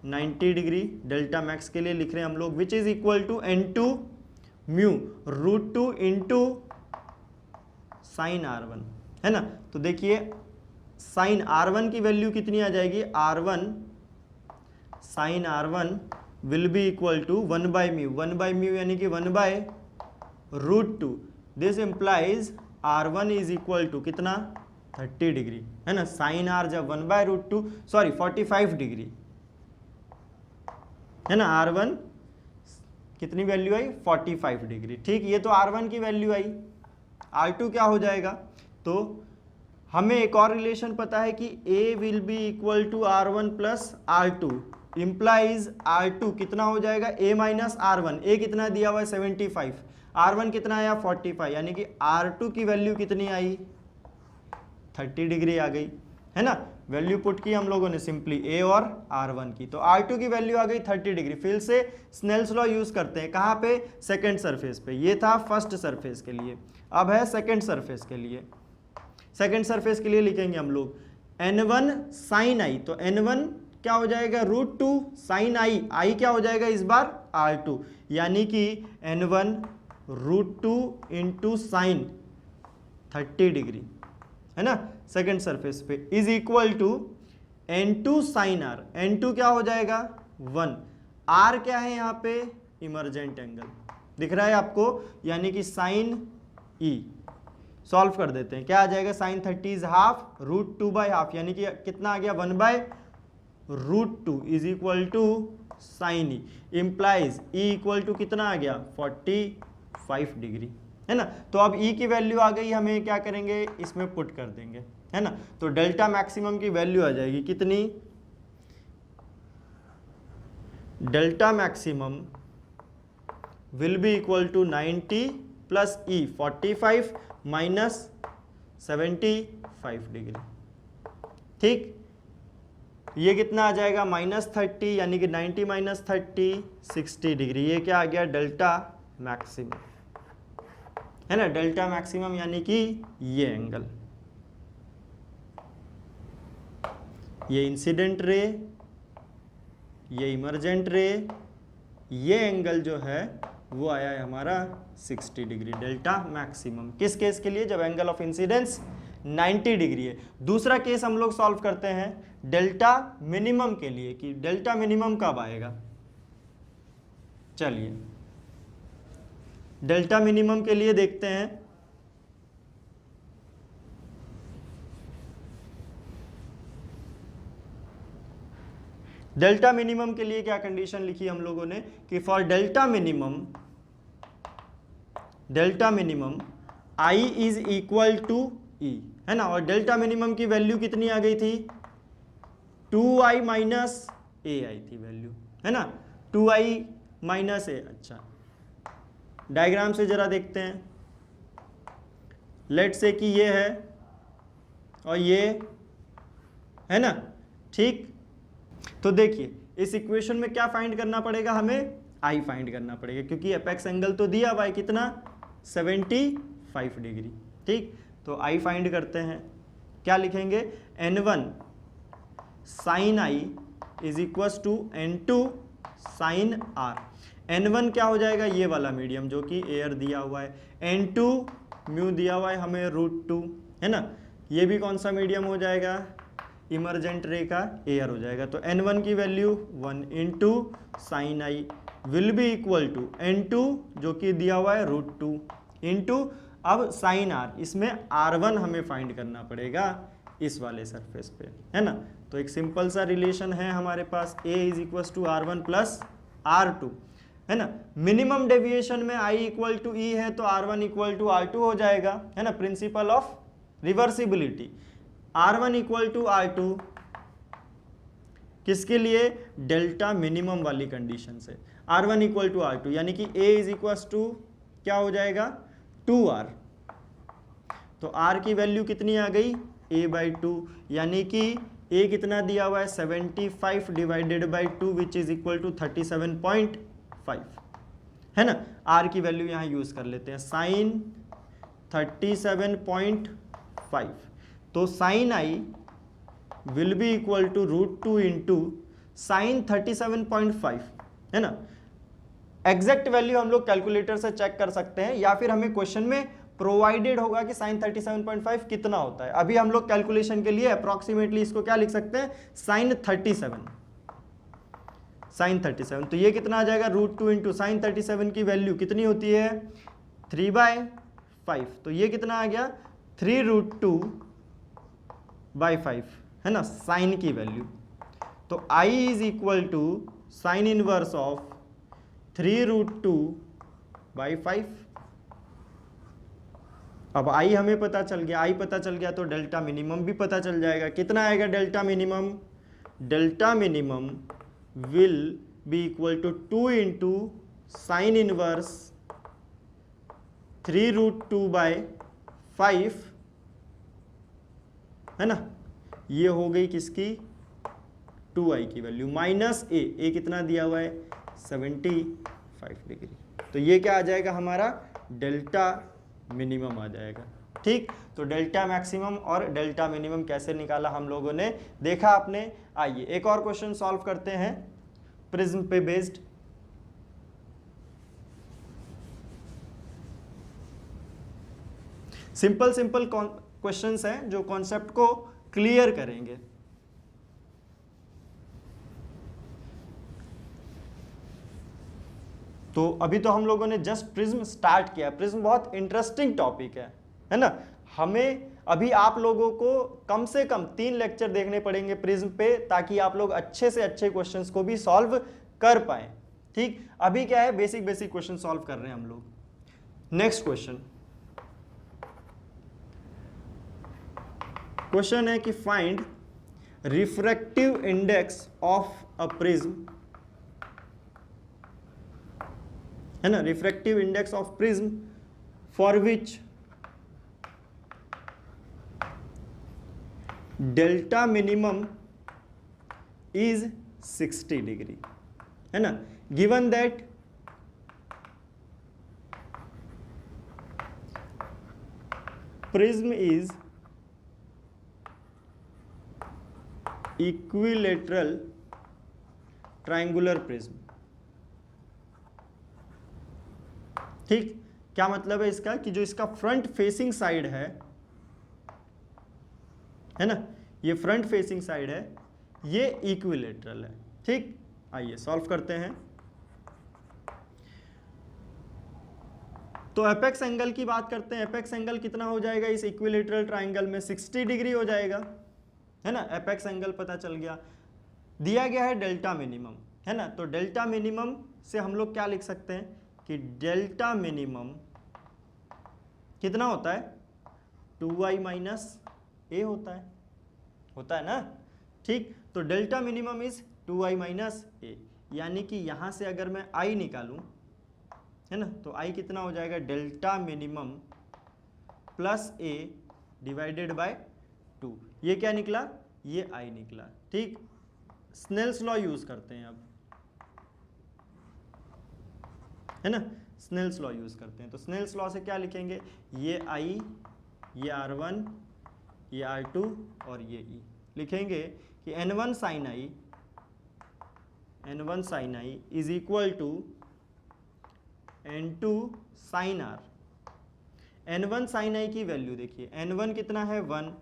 [SPEAKER 1] 90 डिग्री, डेल्टा मैक्स के लिए लिख रहे हैं हम लोग, which is equal to n2 mu √2 into sine r1, है ना। तो देखिए साइन r1 की वैल्यू कितनी आ जाएगी, r1 sine r1 will be equal to 1 by mu यानी कि 1 by √2। This implies r1 is equal to कितना 30 डिग्री, है ना। साइन r जब 1 बाय √2 सॉरी 45 डिग्री, है ना, r1 कितनी वैल्यू आई 45 डिग्री। ठीक, ये तो r1 की वैल्यू आई, r2 क्या हो जाएगा, तो हमें एक और रिलेशन पता है कि a will be equal to r1 plus r2, implies r2 कितना हो जाएगा a माइनस r1, a कितना दिया हुआ है 75, r1 कितना आया 45, यानी कि r2 की वैल्यू कितनी आई 30 डिग्री आ गई, है ना। वैल्यू पुट की हम लोगों ने सिंपली a और r1 की, तो r2 की वैल्यू आ गई 30 डिग्री। फिर से स्नेल्स लॉ यूज करते हैं, कहाँ पे, सेकंड सरफेस पे। ये था फर्स्ट सरफेस के लिए, अब है सेकंड सरफेस के लिए। सेकंड सरफेस के लिए लिखेंगे हम लोग n1 साइन आई, तो n1 क्या हो जाएगा √2 साइन आई, आई क्या हो जाएगा इस बार r2, यानी कि n1 √2 इंटू साइन 30 डिग्री, है ना, सेकेंड सरफेस पे, is equal to n2 sine r, n2 क्या हो जाएगा 1, r क्या है यहाँ पे इमरजेंट एंगल दिख रहा है आपको, यानी कि साइन e, सॉल्व कर देते हैं, क्या आ जाएगा sine 30 is half, √2 by half, यानी कि कितना आ गया 1/√2 is equal to sine E, implies E equal to कितना आ गया 45 डिग्री, है ना। तो अब ई की वैल्यू आ गई, हमें क्या करेंगे इसमें पुट कर देंगे, है ना। तो डेल्टा मैक्सिमम की वैल्यू आ जाएगी कितनी, delta maximum will be equal to 90 plus E 45 minus 75 degree, ठीक, ये कितना आ जाएगा -30, यानी कि 90 माइनस 30 60 डिग्री, ये क्या आ गया डेल्टा मैक्सिमम, है ना, डेल्टा मैक्सिमम यानी कि ये एंगल, ये इंसिडेंट रे, ये इमर्जेंट रे, ये एंगल जो है वो आया है हमारा 60 डिग्री, डेल्टा मैक्सिमम, किस केस के लिए, जब एंगल ऑफ इंसिडेंस 90 डिग्री है। दूसरा केस हम लोग सॉल्व करते हैं डेल्टा मिनिमम के लिए, कि डेल्टा मिनिमम कब आएगा, चलिए डेल्टा मिनिमम के लिए देखते हैं, डेल्टा मिनिमम के लिए क्या कंडीशन लिखी हम लोगों ने कि for delta minimum I is equal to E, है ना, और डेल्टा मिनिमम की वैल्यू कितनी आ गई थी 2i माइनस ए आई थी वैल्यू, है ना, 2i माइनस ए। अच्छा डायग्राम से जरा देखते हैं, लेट से कि ये है और ये है ना, ठीक, तो देखिए इस इक्वेशन में क्या फाइंड करना पड़ेगा, हमें आई फाइंड करना पड़ेगा, क्योंकि एपेक्स एंगल तो दिया हुआ है कितना 75 डिग्री, ठीक, तो आई फाइंड करते हैं, क्या लिखेंगे n1 sine I is equal to n2 sine R, n1 क्या हो जाएगा ये वाला मीडियम जो कि एयर दिया हुआ है, n2 म्यू दिया हुआ है हमें √2, है ना, ये भी कौन सा मीडियम हो जाएगा इमरजेंट रे का एयर हो जाएगा, तो n1 की value 1 into sine I will be equal to n2 जो कि दिया हुआ है √2 इंटू अब साइन आर, इसमें r1 हमें फाइंड करना पड़ेगा इस वाले सरफेस पे, है ना, तो एक सिंपल सा रिलेशन है हमारे पास a is equal to r1 plus r2, है ना, मिनिमम डेविएशन में i इक्वल टू ई है तो r1 इक्वल टू r2 हो जाएगा, है ना, principle of reversibility, r1 equal to r2 किसके लिए डेल्टा मिनिमम वाली कंडीशन से, r1 इक्वल टू r2, यानी कि a इज इक्वल टू क्या हो जाएगा 2r, तो r की वैल्यू कितनी आ गई a/2, यानी कि a कितना दिया हुआ है 75 divided by 2 which is equal to 37.5, है ना, r की वैल्यू यहाँ यूज कर लेते हैं साइन 37.5, तो sine I will be equal to √2 into sine 37.5, है ना, एग्जैक्ट वैल्यू हम लोग कैलकुलेटर से चेक कर सकते हैं या फिर हमें क्वेश्चन में प्रोवाइडेड होगा कि साइन 37.5 कितना होता है, अभी हम लोग कैलकुलेशन के लिए अप्रॉक्सीमेटली इसको क्या लिख सकते हैं साइन 37, तो ये कितना आ जाएगा √2 इंटू साइन 37 की वैल्यू कितनी होती है 3/5, तो ये कितना आ गया 3√2/5, है ना, साइन की वैल्यू, तो I is equal to sine inverse of 3√2/5, अब I हमें पता चल गया, I पता चल गया तो डेल्टा मिनिमम भी पता चल जाएगा, कितना आएगा delta minimum will be equal to 2 into sine inverse 3√2/5, है ना, ये हो गई किसकी 2i की वैल्यू माइनस ए कितना दिया हुआ है 75 डिग्री, तो ये क्या आ जाएगा हमारा डेल्टा मिनिमम आ जाएगा, ठीक, तो डेल्टा मैक्सिमम और डेल्टा मिनिमम कैसे निकाला हम लोगों ने देखा आपने। आइए एक और क्वेश्चन सॉल्व करते हैं प्रिज्म पे बेस्ड। सिंपल सिंपल क्वेश्चंस हैं जो कॉन्सेप्ट को क्लियर करेंगे। तो अभी तो हम लोगों ने जस्ट प्रिज्म स्टार्ट किया। प्रिज्म बहुत इंटरेस्टिंग टॉपिक है ना। हमें अभी आप लोगों को कम से कम 3 लेक्चर देखने पड़ेंगे प्रिज्म पे, ताकि आप लोग अच्छे से अच्छे क्वेश्चंस को भी सॉल्व कर पाए। ठीक, अभी क्या है, बेसिक बेसिक क्वेश्चन सॉल्व कर रहे हैं हम लोग। नेक्स्ट क्वेश्चन है कि find refractive index of a prism, है ना, refractive index of prism for which delta minimum is 60 degree, है ना। Given that prism is equilateral triangular prism. ठीक, क्या मतलब है इसका कि जो इसका फ्रंट फेसिंग साइड है ना, ये फ्रंट फेसिंग साइड है, ये इक्विलेटरल है। ठीक, आइए सॉल्व करते हैं। तो एपेक्स एंगल की बात करते हैं। एपेक्स एंगल कितना हो जाएगा इस इक्विलेटरल ट्रायंगल में, 60 डिग्री हो जाएगा, है ना। एपेक्स एंगल पता चल गया। दिया गया है डेल्टा मिनिमम, है ना। तो डेल्टा मिनिमम से हम लोग क्या लिख सकते हैं कि डेल्टा मिनिमम कितना होता है, 2y माइनस a होता है ना। ठीक, तो delta minimum is 2y minus a, यानी कि यहां से अगर मैं i निकालूं, है ना, तो i कितना हो जाएगा, delta minimum plus a divided by 2। ये क्या निकला, ये i निकला। ठीक, स्नेल्स लॉ यूज करते हैं अब, है ना, स्नेल्स लॉ यूज करते हैं। तो स्नेल्स लॉ से क्या लिखेंगे, ये i, ये r1, ये r2 और ये e। लिखेंगे कि n1 sin i is equal to n2 sin r। n1 sin i की वैल्यू देखिए, n1 कितना है 1,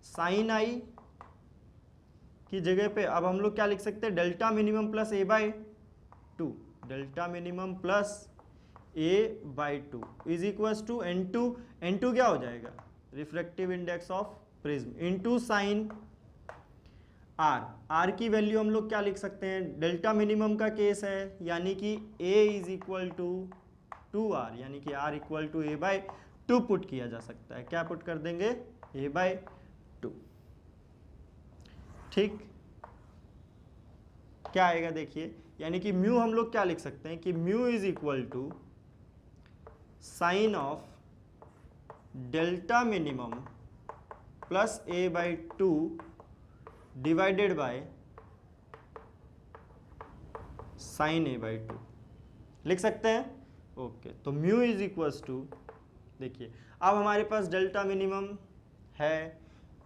[SPEAKER 1] sin i की जगह पे अब हम लोग क्या लिख सकते हैं, delta minimum plus a by 2, delta minimum plus a by 2 is equal to n2 क्या हो जाएगा, refractive index of prism into sine r की वैल्यू हम लोग क्या लिख सकते हैं, डेल्टा मिनिमम का केस है, यानी कि a is equal to 2r, यानी कि r equal to a by 2 put किया जा सकता है। क्या पुट कर देंगे, a बाय 2। ठीक, क्या आएगा देखिए, यानी कि म्यू हम लोग क्या लिख सकते हैं कि mu is equal to sine of delta minimum plus a by 2 divided by sine a by 2 लिख सकते हैं। ओके, तो म्यू इज इक्वल्स टू, देखिए अब हमारे पास डेल्टा मिनिमम है,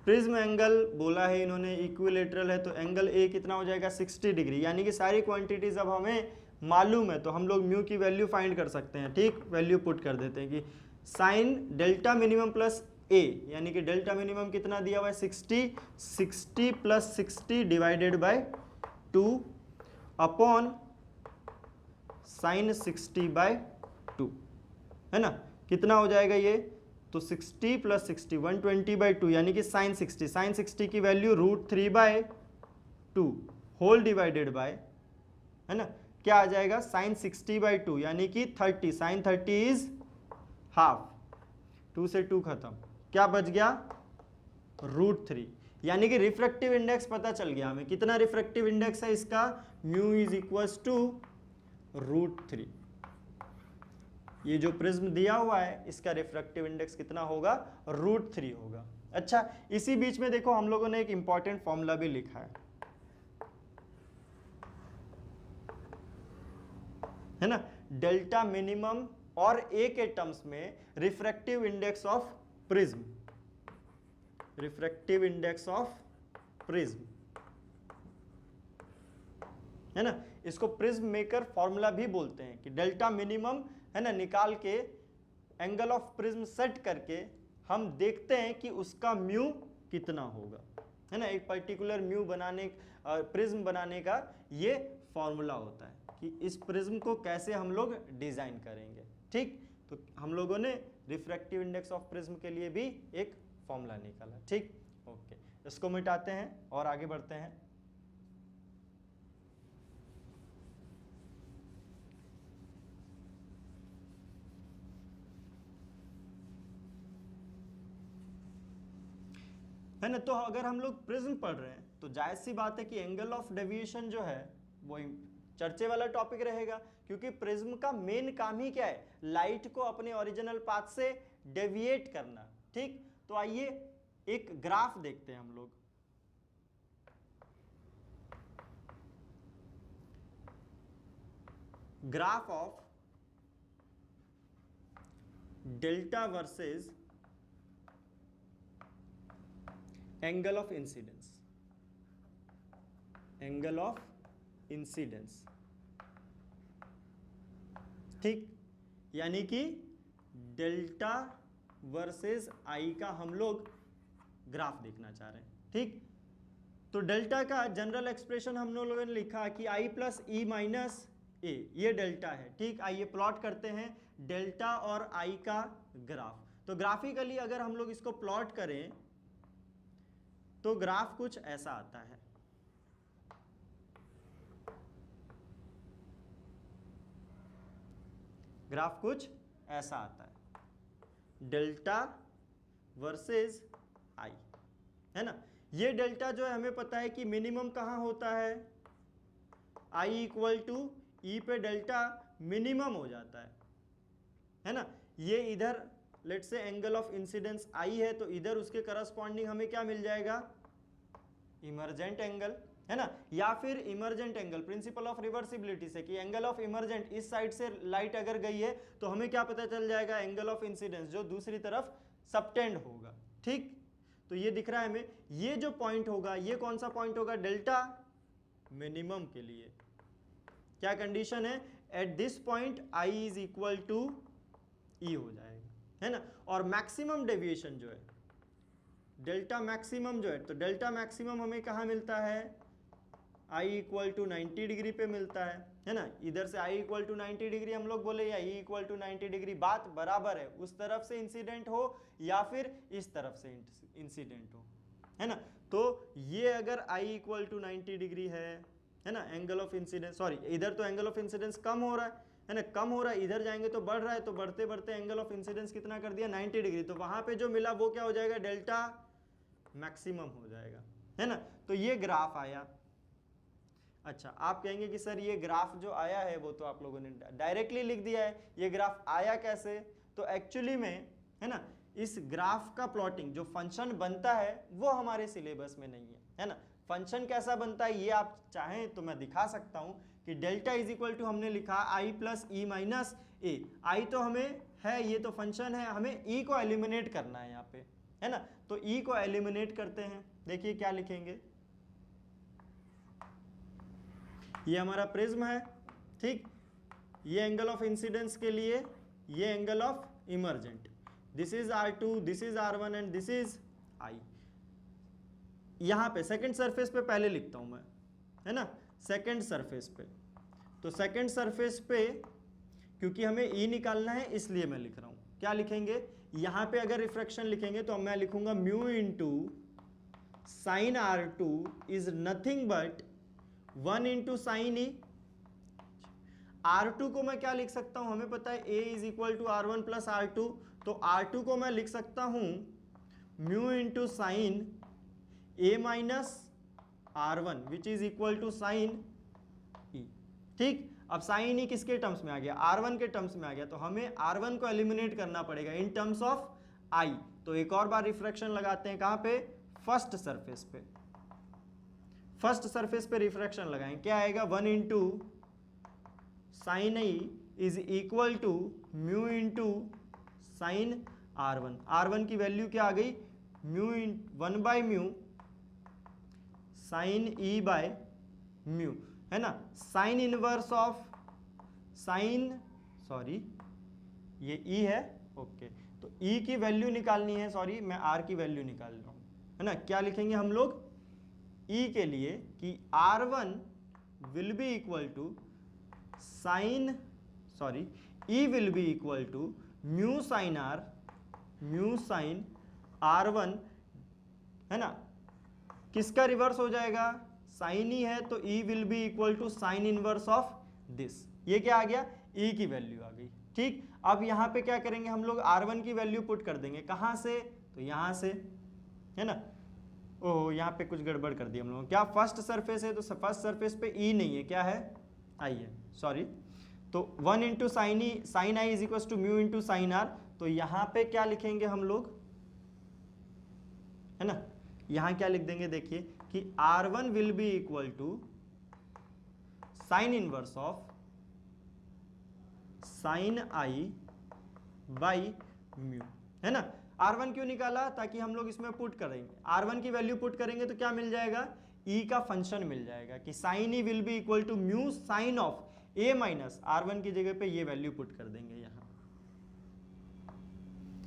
[SPEAKER 1] प्रिज्म एंगल बोला है इन्होंने इक्विलेटरल है, तो एंगल ए कितना हो जाएगा 60 डिग्री, यानी कि सारी क्वांटिटीज अब हमें मालूम है, तो हम लोग म्यू की वैल्यू फाइंड कर सकते हैं। ठीक, वैल्यू पुट कर देते हैं कि sine delta minimum plus a, यानी कि डेल्टा मिनिमम कितना दिया हुआ है 60 plus 60 divided by 2 upon sine 60 by 2, है ना। कितना हो जाएगा ये, तो 60 प्लस 60 120 बाई 2, यानी कि साइन 60 की value √3 by 2 whole divided by, है ना, क्या आ जाएगा साइन 60 बाई 2, यानी कि 30, साइन 30 इज हाफ, 2 से 2 खत्म, क्या बच गया √3, यानी कि रिफ्रैक्टिव इंडेक्स पता चल गया हमें। कितना रिफ्रैक्टिव इंडेक्स है इसका, म्यू इज इक्वल्स टू √3। ये जो प्रिज्म दिया हुआ है इसका रिफ्रैक्टिव इंडेक्स कितना होगा, √3 होगा। अच्छा, इसी बीच में देखो हम लोगों ने एक इंपॉर्टेंट फॉर्मूला भी लिखा है ना, डेल्टा मिनिमम और ए के टर्म्स में refractive index of prism, refractive index of prism, है ना। इसको प्रिज्म मेकर फॉर्मूला भी बोलते हैं कि डेल्टा मिनिमम, है ना, निकाल के एंगल ऑफ प्रिज्म सेट करके हम देखते हैं कि उसका म्यू कितना होगा, है ना। एक पर्टिकुलर म्यू बनाने, प्रिज्म बनाने का ये फॉर्मूला होता है कि इस प्रिज्म को कैसे हम लोग डिजाइन करेंगे। ठीक, तो हम लोगों ने रिफ्रैक्टिव इंडेक्स ऑफ प्रिज्म के लिए भी एक फॉर्मूला निकाला। ठीक, ओके, इसको मिटाते हैं और आगे बढ़ते हैं। है ना। तो अगर हम लोग प्रिज्म पढ़ रहे हैं तो जायज सी बात है कि एंगल ऑफ डेविएशन जो है वो चर्चे वाला टॉपिक रहेगा, क्योंकि प्रिज्म का मेन काम ही क्या है, लाइट को अपने ओरिजिनल पाथ से डेविएट करना। ठीक, तो आइए एक ग्राफ देखते हैं हम लोग। Graph of delta versus angle of incidence, angle of incidence. ठीक, यानी कि डेल्टा वर्सेस आई का हम लोग ग्राफ देखना चाह रहे हैं। ठीक, तो डेल्टा का जनरल एक्सप्रेशन हम लोगों ने लिखा कि आई प्लस ई माइनस ए, ये डेल्टा है। ठीक, आइए प्लॉट करते हैं डेल्टा और आई का ग्राफ। तो ग्राफिकली अगर हम लोग इसको प्लॉट करें तो ग्राफ कुछ ऐसा आता है। ग्राफ कुछ ऐसा आता है, डेल्टा वर्सेस आई, है ना। ये डेल्टा जो है हमें पता है कि मिनिमम कहां होता है, आई इक्वल टू ई पे डेल्टा मिनिमम हो जाता है ना। ये इधर लेट से एंगल ऑफ इंसिडेंस आई है, तो इधर उसके करस्पॉन्डिंग हमें क्या मिल जाएगा, इमर्जेंट एंगल, है ना। या फिर emergent angle, principal of reversibility से कि एंगल ऑफ इमर्जेंट, इस साइड से लाइट अगर गई है तो हमें क्या पता चल जाएगा, एंगल ऑफ इंसिडेंस जो दूसरी तरफ सबटेंड होगा। ठीक, तो ये दिख रहा है हमें, ये जो पॉइंट होगा ये कौन सा पॉइंट होगा, डेल्टा मिनिमम के लिए क्या कंडीशन है, at this point I is equal to E हो जाएगा, है ना। और मैक्सिमम डेविएशन जो है, डेल्टा मैक्सिमम जो है, तो डेल्टा मैक्सिमम हमें कहाँ मिलता है, आई इक्वल टू 90 डिग्री पे मिलता है ना। इधर से आई इक्वल टू 90 डिग्री हम लोग बोले या ई इक्वल टू 90 डिग्री, बात बराबर है, उस तरफ से इंसिडेंट हो या फिर इस तरफ से इंसिडेंट हो, है ना। तो ये अगर आई इक्वल टू 90 डिग्री है ना, एंगल ऑफ इंसिडेंस, सॉरी इधर तो एंगल ऑफ इंसिडेंस कम हो रहा है ना, कम हो रहा है, इधर जाएंगे तो बढ़ रहा है, तो बढ़ते बढ़ते एंगल ऑफ इंसिडेंस कितना कर दिया, 90 डिग्री। तो वहां पे जो मिला वो क्या हो जाएगा, डेल्टा मैक्सिमम हो जाएगा, है ना। तो ये ग्राफ आया। अच्छा, आप कहेंगे कि सर ये ग्राफ जो आया है वो तो आप लोगों ने डायरेक्टली लिख दिया है, ये ग्राफ आया कैसे, तो एक्चुअली में, है ना, इस ग्राफ का प्लॉटिंग जो फंक्शन बनता है वो हमारे सिलेबस में नहीं है ना। फंक्शन कैसा बनता है ये आप चाहें तो मैं दिखा सकता हूं कि डेल्टा इज इक्वल टू हमने लिखा आई प्लस ई माइनस ए, आई तो हमें है, ये तो फंक्शन है, हमें ई को एलिमिनेट करना है यहाँ पे, है ना। तो ई को एलिमिनेट करते हैं, देखिए क्या लिखेंगे, ये हमारा प्रिज्म है। ठीक, ये एंगल ऑफ इंसिडेंस के लिए, ये angle of emergent, this is R2, this is R1 and this is I। यहां पे सेकंड सरफेस पे पहले लिखता हूं मैं, है ना, सेकंड सरफेस पे। तो सेकंड सरफेस पे क्योंकि हमें E निकालना है इसलिए मैं लिख रहा हूं, क्या लिखेंगे, यहां पे अगर रिफ्रैक्शन लिखेंगे तो मैं लिखूंगा mu into sine R2 is nothing but 1 into sine E. R2 को मैं क्या लिख सकता हूं, हमें पता है A is equal to R1 plus R2, तो R2 को मैं लिख सकता हूं mu into sine A minus R1 which is equal to sine E। ठीक, अब साइन E किसके टर्म्स में आ गया, R1 के टर्म्स में आ गया, तो हमें R1 को एलिमिनेट करना पड़ेगा इन टर्म्स ऑफ I। तो एक और बार रिफ्रैक्शन लगाते हैं, कहां पे, फर्स्ट सरफेस पे, फर्स्ट सरफेस पे रिफ्रैक्शन लगाएं, क्या आएगा, 1 into sine E is equal to mu into sine R1 की वैल्यू क्या आ गई, mu 1/μ sine E by mu, है ना। साइन इनवर्स ऑफ ये E है, ओके। तो E की वैल्यू निकालनी है, सॉरी मैं R की वैल्यू निकाल रहा हूं, है ना। क्या लिखेंगे हम लोग E के लिए कि R1 will be equal to E will be equal to mu sine R1, है ना। किसका रिवर्स हो जाएगा, साइन E है तो E will be equal to sine inverse of this. ये क्या आ गया, E की वैल्यू आ गई, ठीक। अब यहां पे क्या करेंगे हम लोग, R1 की वैल्यू पुट कर देंगे, कहां से, तो यहां से, है ना। ओह यहाँ पे कुछ गड़बड़ कर दी हम लोगों, क्या फर्स्ट सरफेस है तो फर्स्ट सरफेस पे E नहीं है, क्या है, I है, सॉरी। तो 1 into sine I is equal to mu into sine R. तो यहां पे क्या लिखेंगे हम लोग, है ना, यहां क्या लिख देंगे, देखिए कि R1 will be equal to sine inverse of sine I by mu, है ना। R1 क्यों निकाला, ताकि हम लोग इसमें पुट करेंगे, R1 की वैल्यू पुट करेंगे तो क्या मिल जाएगा, E का फंक्शन मिल जाएगा कि sine E will be equal to mu sine of A minus R1 की जगह पे ये वैल्यू पुट कर देंगे यहां।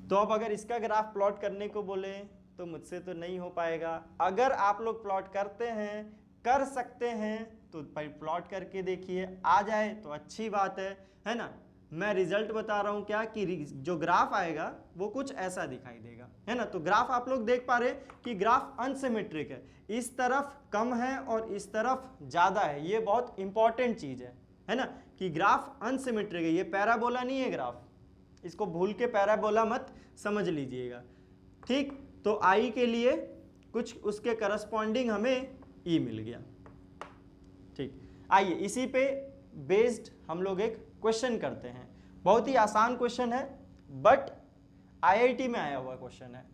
[SPEAKER 1] तो अब अगर इसका ग्राफ प्लॉट करने को बोले तो मुझसे तो नहीं हो पाएगा। अगर आप लोग प्लॉट करते हैं, कर सकते हैं, तो प्लॉट करके देखिए, आ जाए तो अच्छी बात है ना। मैं रिजल्ट बता रहा हूं क्या, कि जो ग्राफ आएगा वो कुछ ऐसा दिखाई देगा, है ना। तो ग्राफ आप लोग देख पा रहे कि ग्राफ अनसिमेट्रिक है, इस तरफ कम है और इस तरफ ज्यादा है। ये बहुत इंपॉर्टेंट चीज है ना, कि ग्राफ अनसिमेट्रिक है। ये पैराबोला नहीं है ग्राफ, इसको भूल के पैराबोला मत समझ लीजिएगा, ठीक। तो आई के लिए कुछ उसके करस्पॉन्डिंग हमें ई मिल गया, ठीक। आइए इसी पे बेस्ड हम लोग एक क्वेश्चन करते हैं। बहुत ही आसान क्वेश्चन है, बट आईआईटी में आया हुआ क्वेश्चन है।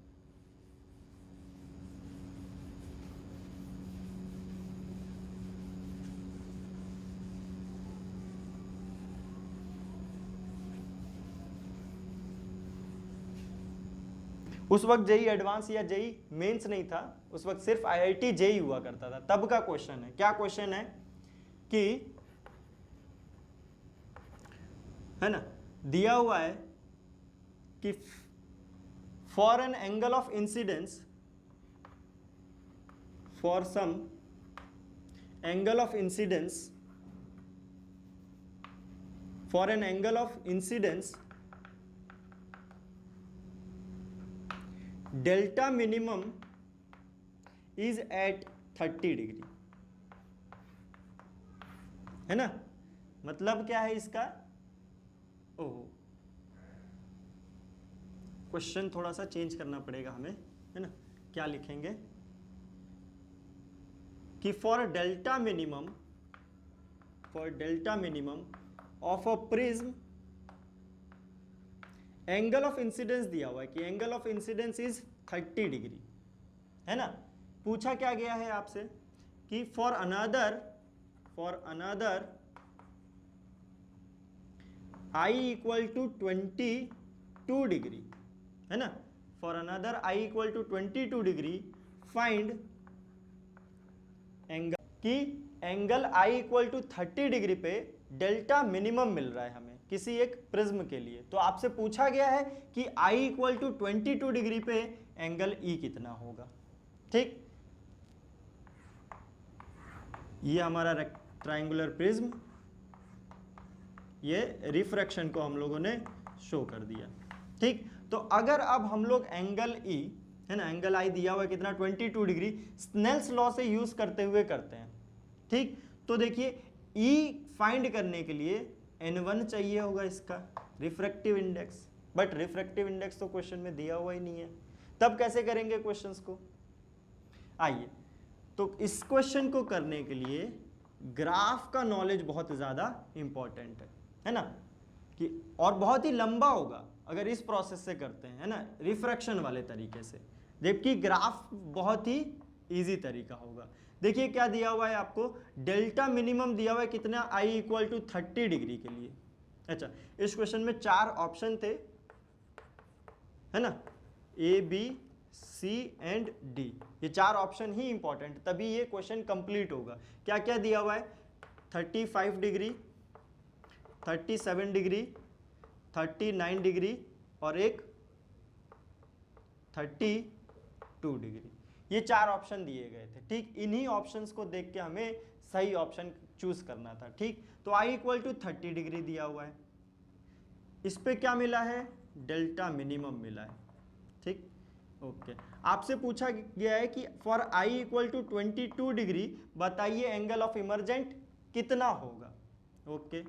[SPEAKER 1] उस वक्त जेई एडवांस या जेई मेंस नहीं था, उस वक्त सिर्फ आईआईटी जेई हुआ करता था, तब का क्वेश्चन है। क्या क्वेश्चन है कि, है ना, दिया हुआ है कि for an angle of incidence, for some angle of incidence, for an angle of incidence delta minimum is at 30 degree, है ना। मतलब क्या है इसका, ओह क्वेश्चन थोड़ा सा चेंज करना पड़ेगा हमें, है ना। क्या लिखेंगे कि for delta minimum of a prism, angle of incidence दिया हुआ है कि angle of incidence is 30 degree, है ना। पूछा क्या गया है आपसे कि for another I equal to 22 degree, है ना। For another I equal to 22 degree find angle, कि angle I equal to 30 degree पे डेल्टा मिनिमम मिल रहा है हमें किसी एक प्रिज्म के लिए। तो आपसे पूछा गया है कि I इक्वल टू 22 डिग्री पे एंगल E कितना होगा, ठीक। ये हमारा ट्रायंगुलर प्रिज्म, ये रिफ्रैक्शन को हम लोगों ने शो कर दिया, ठीक। तो अगर अब हम लोग एंगल E, है ना, एंगल I दिया हुआ है कितना, 22 डिग्री, स्नेल्स लॉ से यूज करते हुए करते हैं, ठीक। तो देखिए E फाइंड करने के लिए N1 चाहिए होगा इसका refractive index, but refractive index तो क्वेश्चन में दिया हुआ ही नहीं है। तब कैसे करेंगे क्वेश्चंस को, आइए। तो इस क्वेश्चन को करने के लिए ग्राफ का नॉलेज बहुत ज़्यादा इंपॉर्टेंट है ना, कि और बहुत ही लंबा होगा अगर इस प्रोसेस से करते हैं, है ना, रिफ्रैक्शन वाले तरीके से, जबकि ग्राफ बहुत ही इजी तरीका होगा। देखिए क्या दिया हुआ है आपको, डेल्टा मिनिमम दिया हुआ है कितना, I इक्वल टू 30 डिग्री के लिए। अच्छा, इस क्वेश्चन में 4 ऑप्शन थे, है ना, A B C and D, ये 4 ऑप्शन ही इंपॉर्टेंट, तभी ये क्वेश्चन कंप्लीट होगा। क्या क्या दिया हुआ है, 35 डिग्री, 37 डिग्री, 39 डिग्री और एक 32 डिग्री, ये 4 ऑप्शन दिए गए थे। ठीक, इन्हीं ऑप्शंस को देख के हमें सही ऑप्शन चूज करना था। ठीक, तो I इक्वल टू 30 डिग्री दिया हुआ है, इस पे क्या मिला है, डेल्टा मिनिमम मिला है। ठीक, ओके, आपसे पूछा गया है कि for I equal to 22 degree बताइए एंगल ऑफ इमर्जेंट कितना होगा। ओके,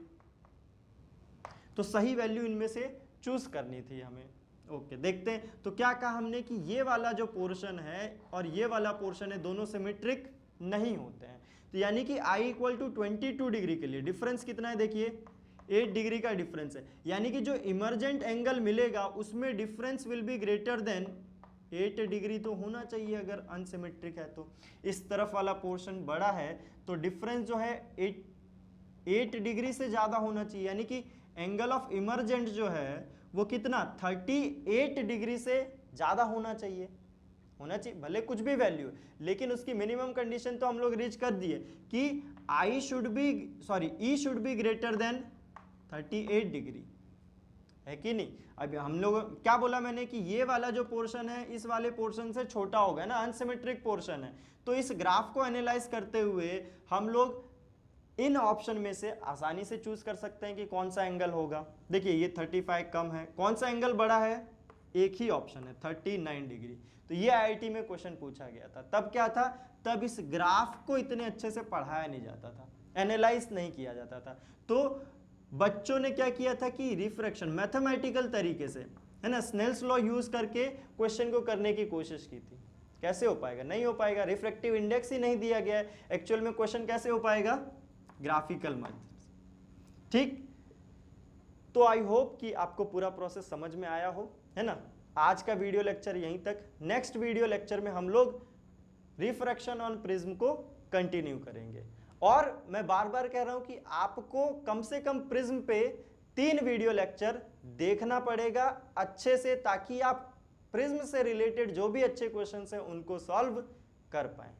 [SPEAKER 1] तो सही वैल्यू इनमें से चूज करनी थी हमें। ओके, देखते हैं। तो क्या कहा हमने कि ये वाला जो पोर्शन है और ये वाला पोर्शन है, दोनों सिमेट्रिक नहीं होते हैं। तो यानी कि I इक्वल टू 22 डिग्री के लिए डिफरेंस कितना है, देखिए 8 डिग्री का डिफरेंस है, यानी कि जो इमर्जेंट एंगल मिलेगा उसमें difference will be greater than 8 degree तो होना चाहिए अगर अनसिमेट्रिक है तो। इस तरफ वाला पोर्शन बड़ा है तो डिफरेंस जो है 8 डिग्री से ज़्यादा होना चाहिए, यानी कि एंगल ऑफ इमर्जेंट जो है वो कितना 38 डिग्री से ज़्यादा होना चाहिए भले कुछ भी वैल्यू, लेकिन उसकी मिनिमम कंडीशन तो हम लोग रीच कर दिए कि E should be greater than 38 degree, है कि नहीं। अब हम लोग क्या बोला मैंने कि ये वाला जो पोर्शन है इस वाले पोर्शन से छोटा होगा ना, अनसिमेट्रिक पोर्शन है। तो इस ग्राफ को एनालाइज करते हुए हम लोग इन ऑप्शन में से आसानी से चूज कर सकते हैं कि कौन सा एंगल होगा। देखिए ये 35 कम है, कौन सा एंगल बड़ा है, एक ही ऑप्शन है 39 डिग्री। तो ये IIT में क्वेश्चन पूछा गया था। तब क्या था, तब इस ग्राफ को इतने अच्छे से पढ़ाया नहीं जाता था, एनालाइज नहीं किया जाता था। तो बच्चों ने क्या किया था कि रिफ्रैक्शन मैथमेटिकल तरीके से, है ना, स्नेल्स लॉ यूज करके क्वेश्चन को करने की कोशिश की थी। कैसे हो पाएगा, नहीं हो पाएगा, रिफ्रैक्टिव इंडेक्स ही नहीं दिया गया है। एक्चुअल में क्वेश्चन कैसे हो पाएगा, ग्राफिकल मेथड। ठीक, तो आई होप कि आपको पूरा प्रोसेस समझ में आया हो, है ना। आज का वीडियो लेक्चर यहीं तक। नेक्स्ट वीडियो लेक्चर में हम लोग रिफ्रैक्शन ऑन प्रिज्म को कंटिन्यू करेंगे। और मैं बार बार कह रहा हूं कि आपको कम से कम प्रिज्म पे 3 वीडियो लेक्चर देखना पड़ेगा अच्छे से, ताकि आप प्रिज्म से रिलेटेड जो भी अच्छे क्वेश्चंस हैं उनको सॉल्व कर पाएं।